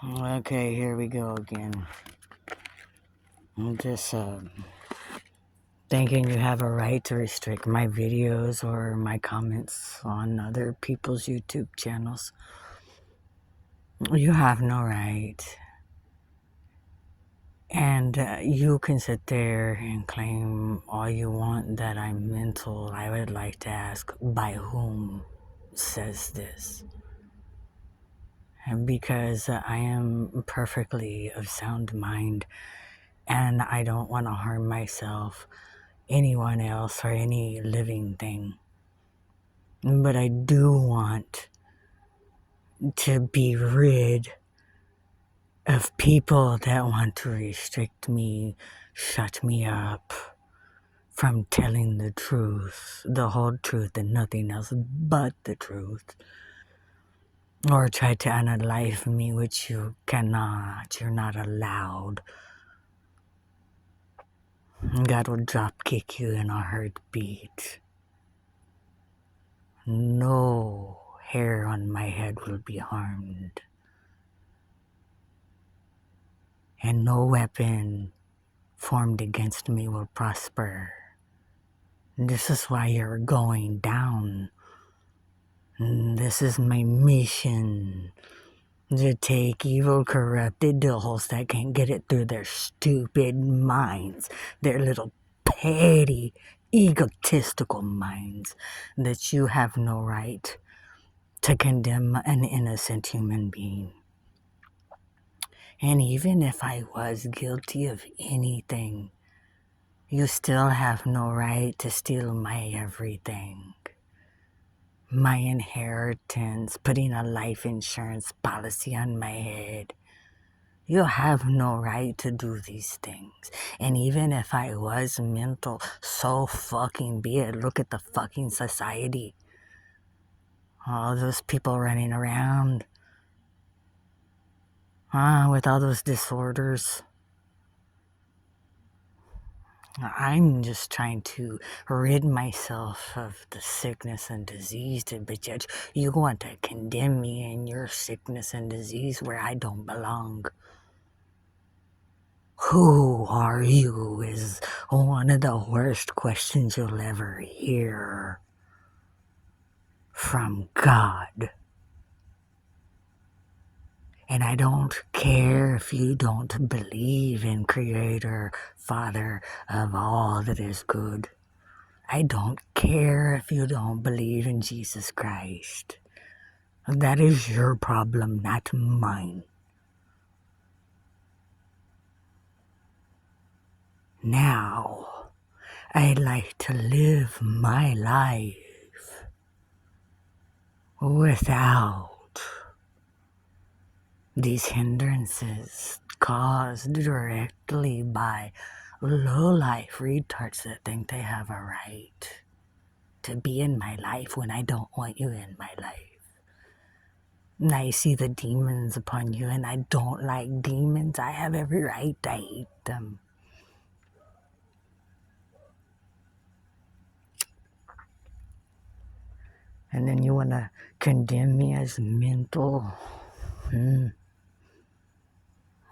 Okay, here we go again. I'm just thinking you have a right to restrict my videos or my comments on other people's YouTube channels. You have no right. And you can sit there and claim all you want that I'm mental. I would like to ask, by whom says this? And because I am perfectly of sound mind and I don't want to harm myself, anyone else, or any living thing. But I do want to be rid of people that want to restrict me, shut me up from telling the truth, the whole truth, and nothing else but the truth. Or try to unalive me, which you cannot. You're not allowed. God will drop kick you in a heartbeat. No hair on my head will be harmed. And no weapon formed against me will prosper. This is why you're going down. This is my mission. To take evil, corrupted dolls that can't get it through their stupid minds, their little petty, egotistical minds, that you have no right to condemn an innocent human being. And even if I was guilty of anything, you still have no right to steal my everything. My inheritance, putting a life insurance policy on my head. You have no right to do these things. And even if I was mental, so fucking be it. Look at the fucking society. All those people running around with all those disorders. I'm just trying to rid myself of the sickness and disease, but yet you want to condemn me in your sickness and disease where I don't belong. Who are you is one of the worst questions you'll ever hear from God. And I don't care if you don't believe in Creator, Father of all that is good. I don't care if you don't believe in Jesus Christ. That is your problem, not mine. Now, I'd like to live my life without these hindrances caused directly by low-life retards that think they have a right to be in my life when I don't want you in my life. And I see the demons upon you, and I don't like demons. I have every right to hate them. And then you want to condemn me as mental?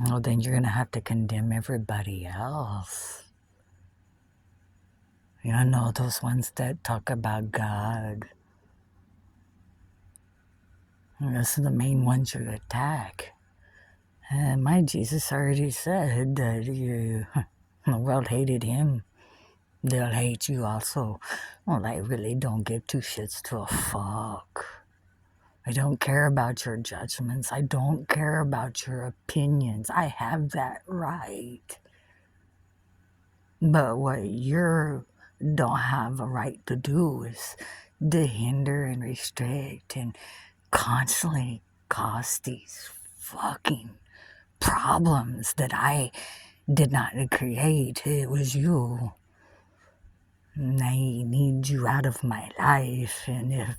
Well, then you're going to have to condemn everybody else. You know, those ones that talk about God. Those are the main ones you attack. And my Jesus already said that the world hated him. They'll hate you also. Well, I really don't give two shits to a fuck. I don't care about your judgments. I don't care about your opinions. I have that right. But what you don't have a right to do is to hinder and restrict and constantly cause these fucking problems that I did not create. It was you. And I need you out of my life, and if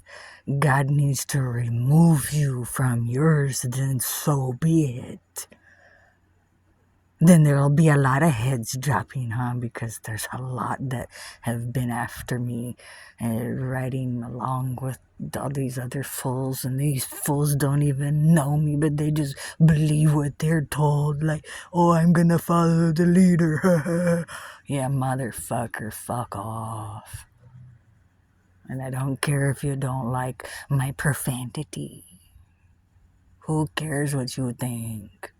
God needs to remove you from yours, then so be it. Then there'll be a lot of heads dropping, huh? Because there's a lot that have been after me, riding along with all these other fools, and these fools don't even know me, but they just believe what they're told. Like, oh, I'm gonna follow the leader. Yeah, motherfucker, fuck off. And I don't care if you don't like my profanity. Who cares what you think?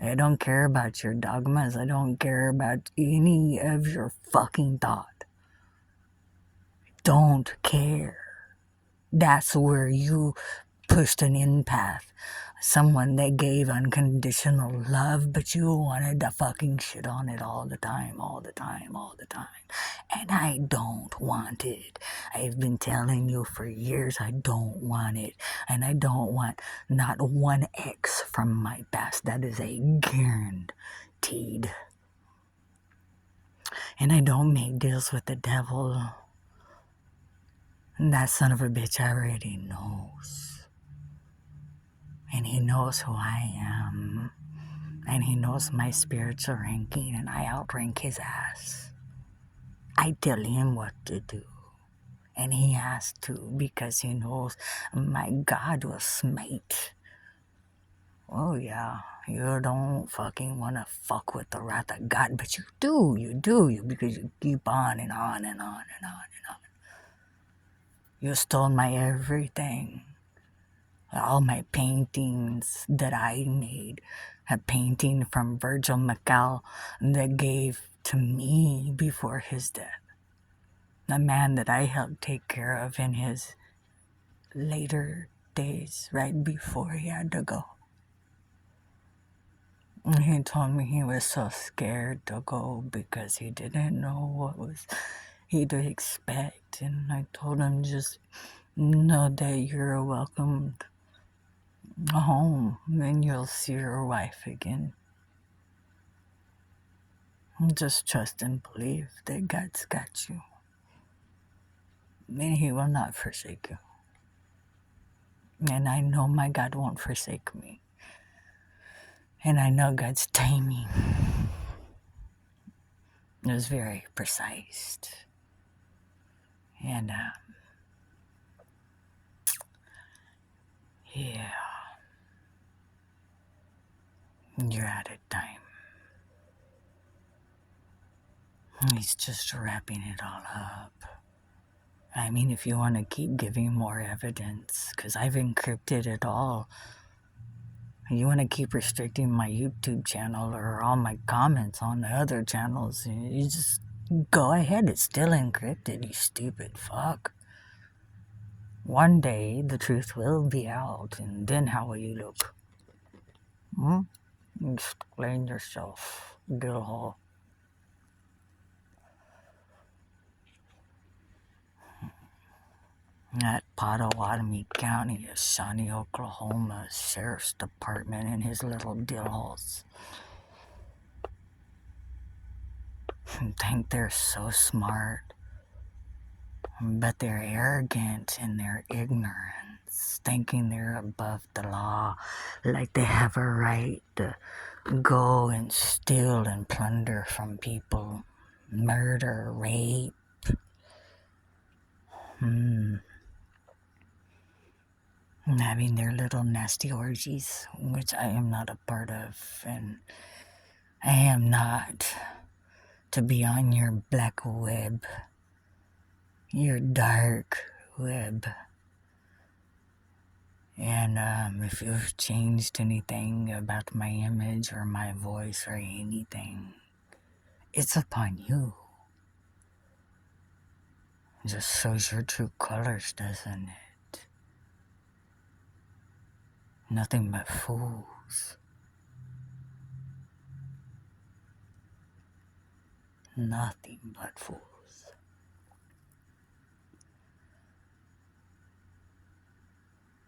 I don't care about your dogmas. I don't care about any of your fucking thought. Don't care. That's where you pushed an empath. Someone that gave unconditional love, but you wanted to fucking shit on it all the time, all the time, all the time. And I don't want it. I've been telling you for years I don't want it. And I don't want not one X from my past. That is a guaranteed. And I don't make deals with the devil. And that son of a bitch already knows. And he knows who I am. And he knows my spiritual ranking, and I outrank his ass. I tell him what to do. And he has to, because he knows my God will smite. Oh yeah, you don't fucking want to fuck with the wrath of God, but you do, because you keep on and on and on and on and on. You stole my everything. All my paintings that I made. A painting from Virgil Mackal that gave to me before his death. The man that I helped take care of in his later days, right before he had to go. And he told me he was so scared to go because he didn't know what was he to expect. And I told him, just know that you're welcome home and you'll see your wife again. Just trust and believe that God's got you. And he will not forsake you. And I know my God won't forsake me. And I know God's timing is very precise. And yeah, you're out of time. He's just wrapping it all up. I mean, if you want to keep giving more evidence, because I've encrypted it all. You want to keep restricting my YouTube channel or all my comments on the other channels, you just go ahead. It's still encrypted, you stupid fuck. One day, the truth will be out, and then how will you look? Explain yourself, Gilhole. At Pottawatomie County, Shawnee, Oklahoma Sheriff's Department and his little dillholes think they're so smart, but they're arrogant in their ignorance, thinking they're above the law, like they have a right to go and steal and plunder from people, murder, rape. Having their little nasty orgies, which I am not a part of, and I am not to be on your black web, your dark web. And if you've changed anything about my image or my voice or anything, it's upon you. It just shows your true colors, doesn't it? Nothing but fools. Nothing but fools.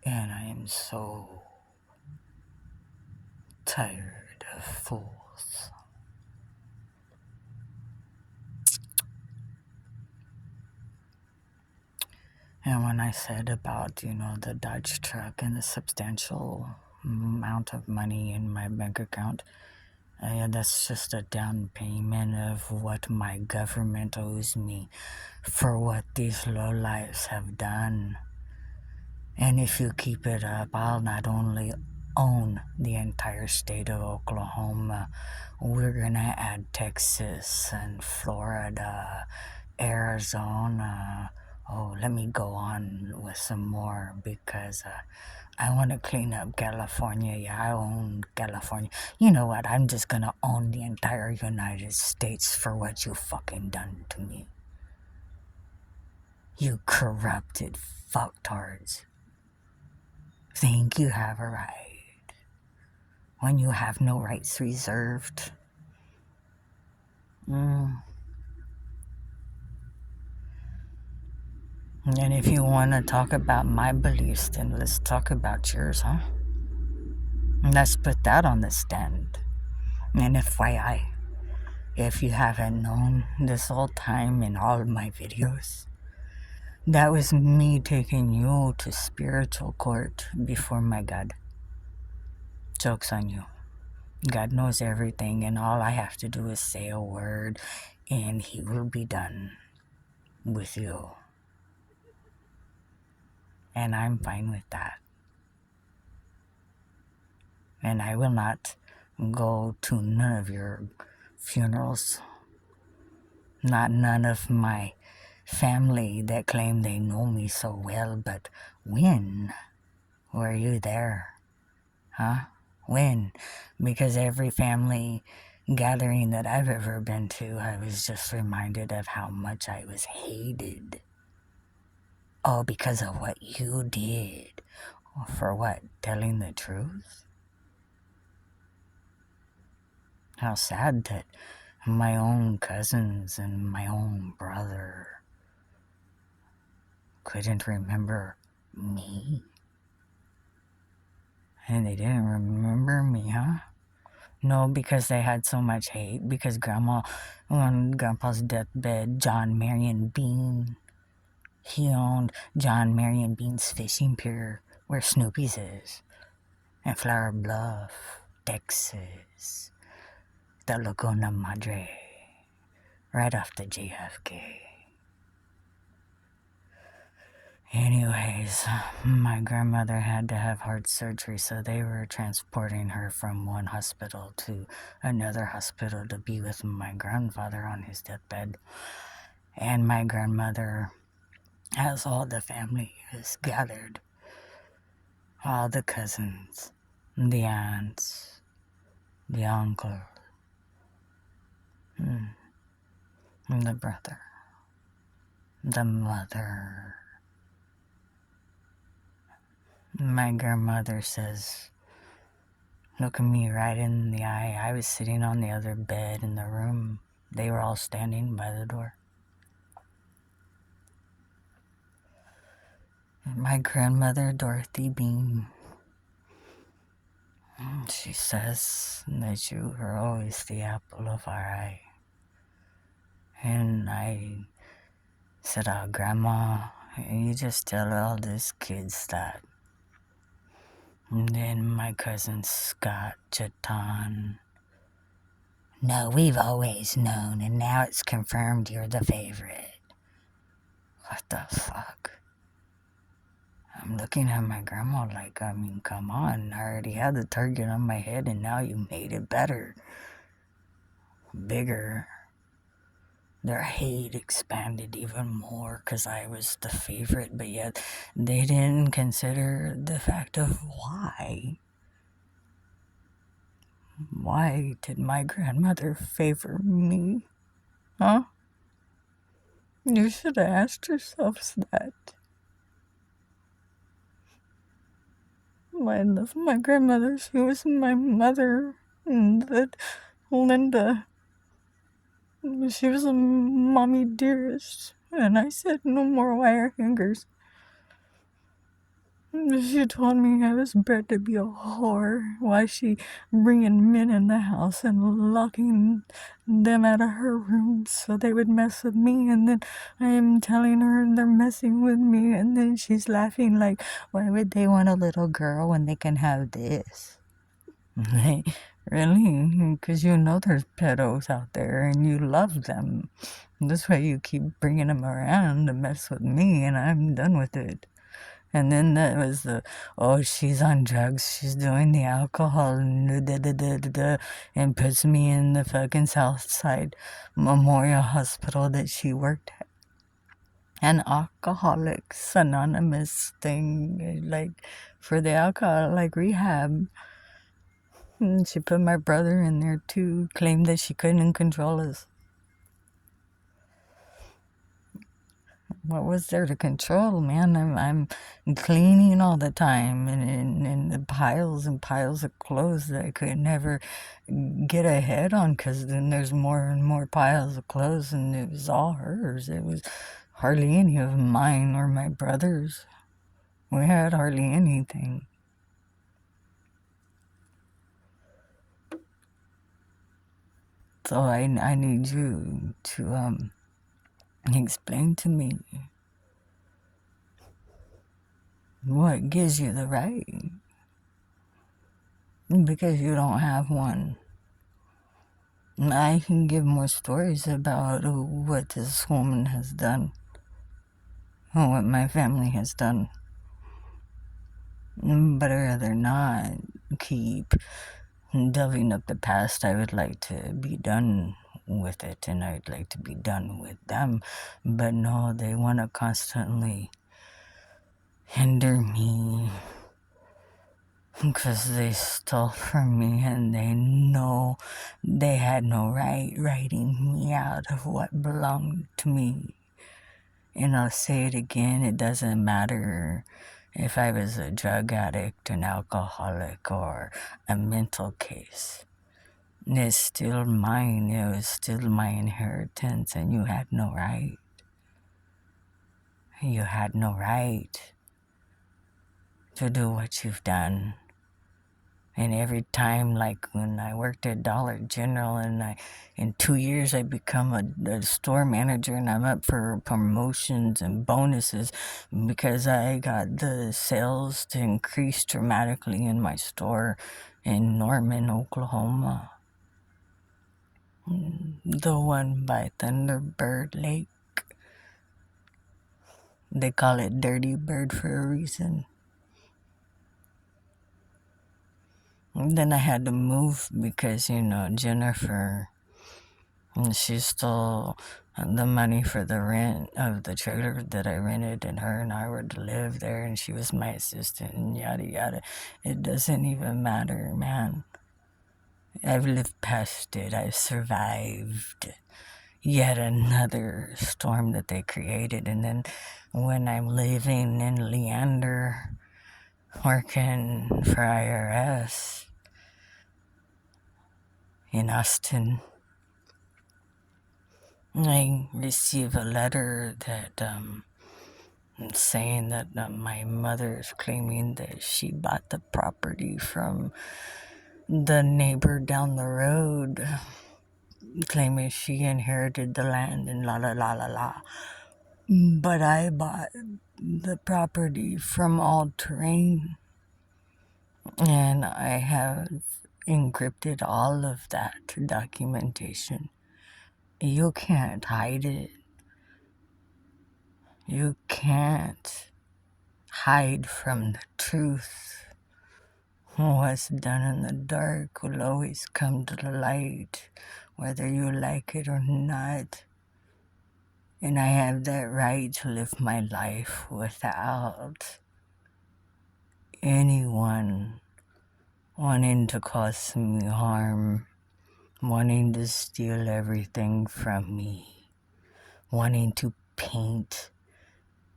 And I am so tired of fools. And when I said about, the Dodge truck and the substantial amount of money in my bank account, Yeah, that's just a down payment of what my government owes me for what these lowlifes have done. And if you keep it up, I'll not only own the entire state of Oklahoma, we're gonna add Texas and Florida, Arizona. Oh, let me go on with some more because I want to clean up California. Yeah, I own California. You know what? I'm just gonna own the entire United States for what you fucking done to me. You corrupted fucktards. Think you have a right when you have no rights reserved. Mm. And if you want to talk about my beliefs, then let's talk about yours, huh? Let's put that on the stand. And FYI, if you haven't known this whole time in all of my videos, that was me taking you to spiritual court before my God. Joke's on you. God knows everything, and all I have to do is say a word, and He will be done with you. And I'm fine with that. And I will not go to none of your funerals. Not none of my family that claim they know me so well, but when were you there? Huh? When? Because every family gathering that I've ever been to, I was just reminded of how much I was hated. Oh, because of what you did. For what? Telling the truth? How sad that my own cousins and my own brother couldn't remember me. And they didn't remember me, huh? No, because they had so much hate. Because on Grandpa's deathbed, John Marion Bean, he owned John Marion Bean's fishing pier where Snoopy's is. In Flower Bluff, Texas. The Laguna Madre. Right off the JFK. Anyways, my grandmother had to have heart surgery, so they were transporting her from one hospital to another hospital to be with my grandfather on his deathbed. And my grandmother, as all the family is gathered, all the cousins, the aunts, the uncle, the brother, the mother. My grandmother says, look at me right in the eye. I was sitting on the other bed in the room. They were all standing by the door. My grandmother, Dorothy Bean, she says that you were always the apple of our eye. And I said, oh, Grandma, you just tell all these kids that. And then my cousin Scott Jatan, no, we've always known, and now it's confirmed you're the favorite. What the fuck? I'm looking at my grandma like, I mean, come on. I already had the target on my head, and now you made it better. Bigger. Their hate expanded even more because I was the favorite, but yet they didn't consider the fact of why. Why did my grandmother favor me? Huh? You should have asked yourselves that. I love my grandmother. She was my mother. And that Linda, she was a mommy dearest. And I said no more wire hangers. She told me I was bred to be a whore. Why she bringing men in the house and locking them out of her room so they would mess with me. And then I am telling her they're messing with me. And then she's laughing like, why would they want a little girl when they can have this? Hey, really? Because you know there's pedos out there and you love them. That's why you keep bringing them around to mess with me, and I'm done with it. And then that was oh, she's on drugs, she's doing the alcohol, and da, da, da, da, da, and puts me in the fucking Southside Memorial Hospital that she worked at. An Alcoholics Anonymous thing, like for the alcohol, like rehab. And she put my brother in there too, claimed that she couldn't control us. What was there to control, man? I'm cleaning all the time, and the piles and piles of clothes that I could never get ahead on, because then there's more and more piles of clothes, and it was all hers. It was hardly any of mine or my brother's. We had hardly anything. So I need you to explain to me what gives you the right, because you don't have one. I can give more stories about what this woman has done, or what my family has done, but I'd rather not keep delving up the past. I would like to be done with it, and I'd like to be done with them, but no, they want to constantly hinder me because they stole from me, and they know they had no right writing me out of what belonged to me. And I'll say it again, it doesn't matter if I was a drug addict, an alcoholic, or a mental case. It's still mine. It was still my inheritance, and you had no right. You had no right to do what you've done. And every time, like when I worked at Dollar General, and in 2 years I become a store manager, and I'm up for promotions and bonuses because I got the sales to increase dramatically in my store in Norman, Oklahoma. The one by Thunderbird Lake. They call it Dirty Bird for a reason. And then I had to move because, Jennifer, she stole the money for the rent of the trailer that I rented, and her and I were to live there, and she was my assistant, and yada yada. It doesn't even matter, man. I've lived past it. I've survived yet another storm that they created. And then when I'm living in Leander, working for IRS in Austin, I receive a letter that saying that my mother is claiming that she bought the property from the neighbor down the road, claiming she inherited the land and la la la la la. But I bought the property from All Terrain, and I have encrypted all of that documentation. You can't hide it. You can't hide from the truth. What's done in the dark will always come to the light, whether you like it or not. And I have that right to live my life without anyone wanting to cause me harm, wanting to steal everything from me, wanting to paint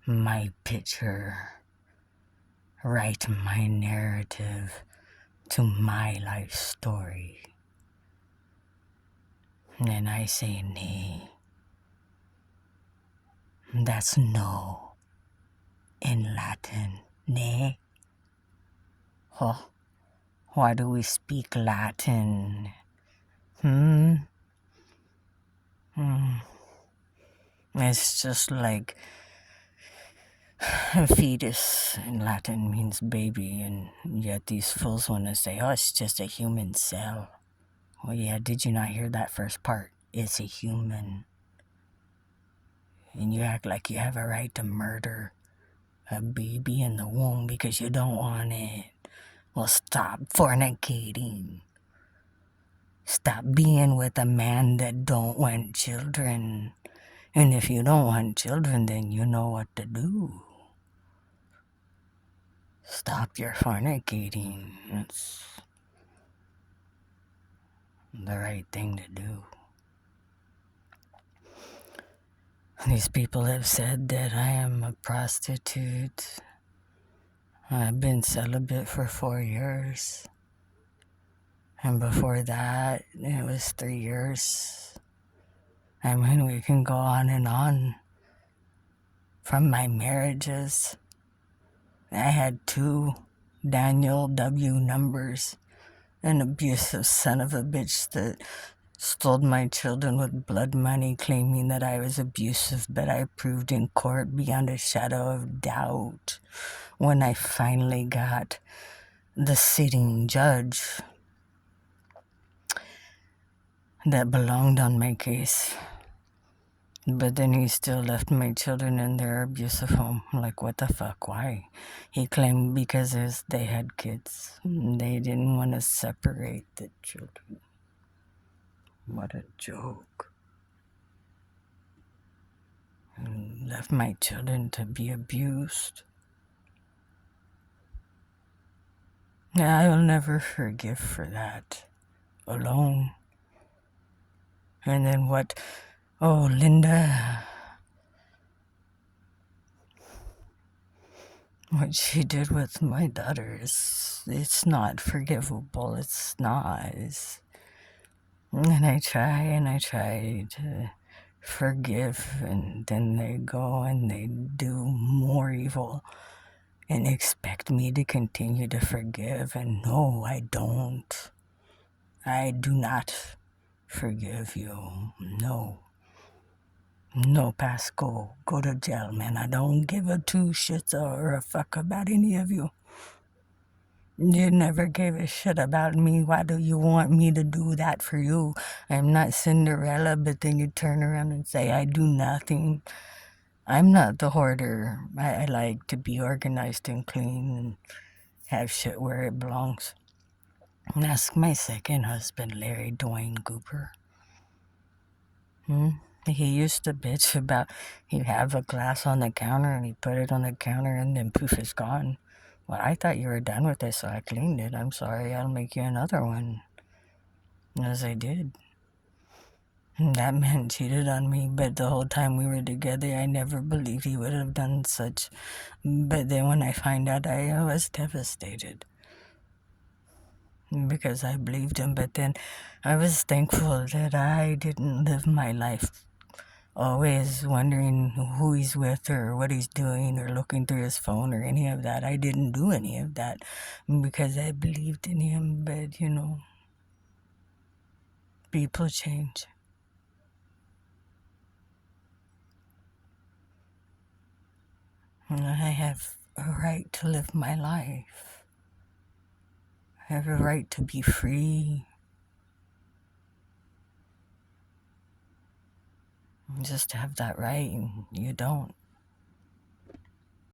my picture, write my narrative to my life story. And I say nay. That's no in Latin. Ne? Oh, why do we speak Latin? It's just like Fetus in Latin means baby, and yet these fools want to say, oh, it's just a human cell. Well, yeah, did you not hear that first part? It's a human. And you act like you have a right to murder a baby in the womb because you don't want it. Well, stop fornicating. Stop being with a man that don't want children. And if you don't want children, then you know what to do. Stop your fornicating. That's the right thing to do. These people have said that I am a prostitute. I've been celibate for 4 years. And before that, it was 3 years. I mean, we can go on and on. From my marriages, I had 2 Daniel W. numbers, an abusive son of a bitch that stole my children with blood money, claiming that I was abusive, but I proved in court beyond a shadow of doubt when I finally got the sitting judge that belonged on my case. But then he still left my children in their abusive home. Like, what the fuck? Why? He claimed because they had kids. They didn't want to separate the children. What a joke. And left my children to be abused. I will never forgive for that. Alone. And then what? Oh, Linda. What she did with my daughters, it's not forgivable. It's not. And I try to forgive, and then they go and they do more evil and expect me to continue to forgive. And no, I don't. I do not forgive you. No. No, Pascal, go to jail, man. I don't give a 2 shits or a fuck about any of you. You never gave a shit about me. Why do you want me to do that for you? I'm not Cinderella, but then you turn around and say I do nothing. I'm not the hoarder. I like to be organized and clean and have shit where it belongs. And ask my second husband, Larry Dwayne Cooper. He used to bitch about he'd have a glass on the counter and he put it on the counter and then poof, it's gone. Well, I thought you were done with it, so I cleaned it. I'm sorry, I'll make you another one. As I did. That man cheated on me, but the whole time we were together, I never believed he would have done such. But then when I find out, I was devastated. Because I believed him, but then I was thankful that I didn't live my life always wondering who he's with or what he's doing or looking through his phone or any of that. I didn't do any of that because I believed in him, but people change. And I have a right to live my life. I have a right to be free. Just have that right, and you don't.